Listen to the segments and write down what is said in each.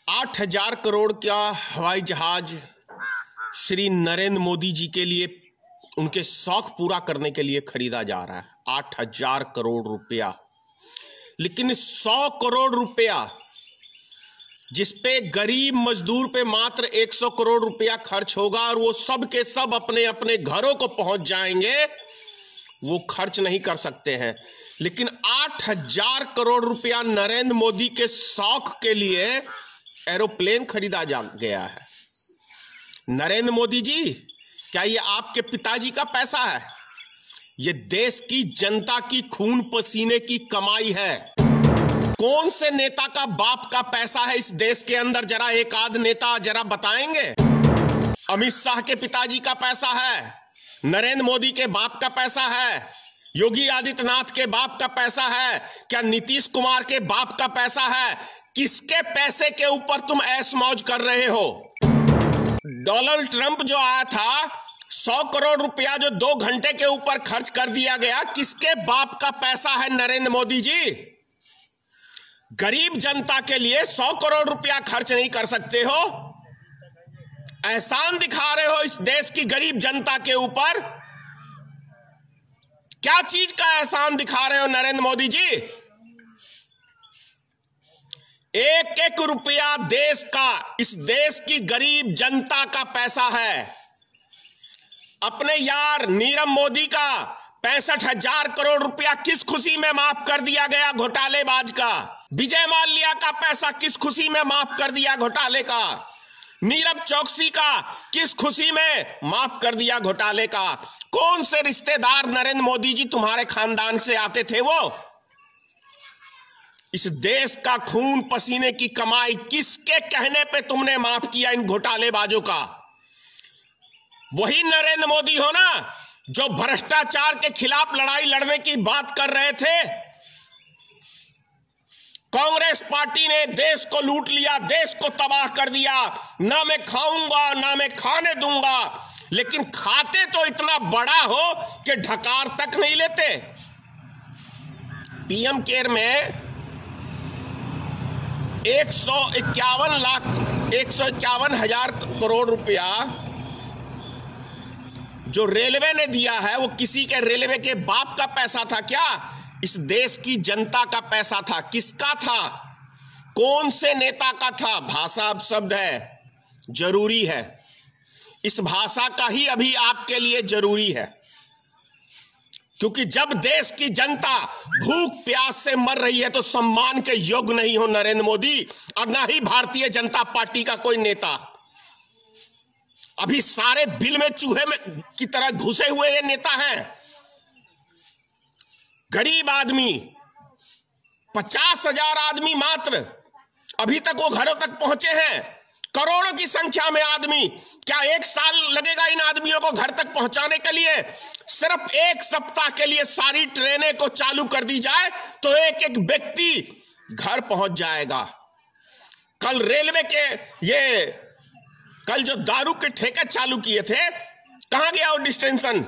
8,000 करोड़ का हवाई जहाज श्री नरेंद्र मोदी जी के लिए, उनके शौक पूरा करने के लिए खरीदा जा रहा है। 8,000 करोड़ रुपया। लेकिन 100 करोड़ रुपया जिसपे गरीब मजदूर पे मात्र 100 करोड़ रुपया खर्च होगा और वो सब के सब अपने अपने घरों को पहुंच जाएंगे, वो खर्च नहीं कर सकते हैं। लेकिन 8,000 करोड़ रुपया नरेंद्र मोदी के शौक के लिए एरोप्लेन खरीदा जा गया है। नरेंद्र मोदी जी, क्या ये आपके पिताजी का पैसा है? ये देश की जनता की खून पसीने की कमाई है। कौन से नेता का बाप का पैसा है इस देश के अंदर? जरा एक आध नेता जरा बताएंगे। अमित शाह के पिताजी का पैसा है, नरेंद्र मोदी के बाप का पैसा है, योगी आदित्यनाथ के बाप का पैसा है, क्या नीतीश कुमार के बाप का पैसा है? किसके पैसे के ऊपर तुम ऐश मौज कर रहे हो? डोनाल्ड ट्रंप जो आया था, 100 करोड़ रुपया जो 2 घंटे के ऊपर खर्च कर दिया गया, किसके बाप का पैसा है नरेंद्र मोदी जी? गरीब जनता के लिए 100 करोड़ रुपया खर्च नहीं कर सकते हो? एहसान दिखा रहे हो इस देश की गरीब जनता के ऊपर। क्या चीज का एहसान दिखा रहे हो नरेंद्र मोदी जी? एक एक रुपया देश का, इस देश की गरीब जनता का पैसा है। अपने यार नीरव मोदी का 65,000 करोड़ रुपया किस खुशी में माफ कर दिया गया घोटालेबाज का? विजय माल्या का पैसा किस खुशी में माफ कर दिया घोटाले का? नीरव चौकसी का किस खुशी में माफ कर दिया घोटाले का? कौन से रिश्तेदार नरेंद्र मोदी जी तुम्हारे खानदान से आते थे? वो इस देश का खून पसीने की कमाई किसके कहने पे तुमने माफ किया इन घोटालेबाजों का? वही नरेंद्र मोदी हो ना जो भ्रष्टाचार के खिलाफ लड़ाई लड़ने की बात कर रहे थे। कांग्रेस पार्टी ने देश को लूट लिया, देश को तबाह कर दिया, ना मैं खाऊंगा ना मैं खाने दूंगा। लेकिन खाते तो इतना बड़ा हो कि ढकार तक नहीं लेते। पीएम केयर में 151,000 करोड़ रुपया जो रेलवे ने दिया है, वो किसी के रेलवे के बाप का पैसा था क्या? इस देश की जनता का पैसा था। किसका था? कौन से नेता का था? भाषा अब शब्द है, जरूरी है। इस भाषा का ही अभी आपके लिए जरूरी है, क्योंकि जब देश की जनता भूख प्यास से मर रही है तो सम्मान के योग्य नहीं हो नरेंद्र मोदी, और ना ही भारतीय जनता पार्टी का कोई नेता। अभी सारे बिल में चूहे में की तरह घुसे हुए ये नेता हैं। गरीब आदमी 50,000 आदमी मात्र अभी तक वो घरों तक पहुंचे हैं। करोड़ों की संख्या में आदमी, क्या 1 साल लगेगा इन आदमियों को घर तक पहुंचाने के लिए? सिर्फ 1 सप्ताह के लिए सारी ट्रेनें को चालू कर दी जाए तो एक एक व्यक्ति घर पहुंच जाएगा। कल रेलवे के कल जो दारू के ठेके चालू किए थे, कहां गया वो डिस्टेंशन?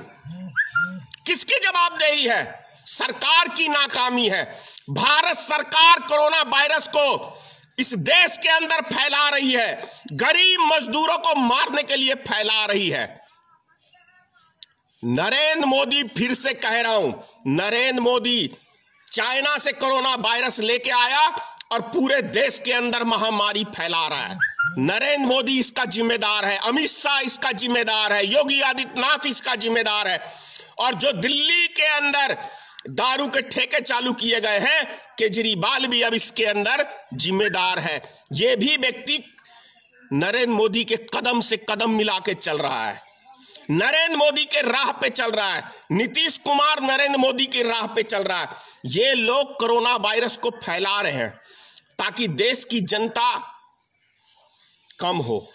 किसकी जवाबदेही है? सरकार की नाकामी है। भारत सरकार कोरोना वायरस को इस देश के अंदर फैला रही है, गरीब मजदूरों को मारने के लिए फैला रही है। नरेंद्र मोदी, फिर से कह रहा हूं, नरेंद्र मोदी चाइना से कोरोना वायरस लेके आया और पूरे देश के अंदर महामारी फैला रहा है। नरेंद्र मोदी इसका जिम्मेदार है, अमित शाह इसका जिम्मेदार है, योगी आदित्यनाथ इसका जिम्मेदार है। और जो दिल्ली के अंदर दारू के ठेके चालू किए गए हैं, केजरीवाल भी अब इसके अंदर जिम्मेदार है। यह भी व्यक्ति नरेंद्र मोदी के कदम से कदम मिला के चल रहा है, नरेंद्र मोदी के राह पे चल रहा है। नीतीश कुमार नरेंद्र मोदी के राह पे चल रहा है। ये लोग कोरोना वायरस को फैला रहे हैं ताकि देश की जनता कम हो।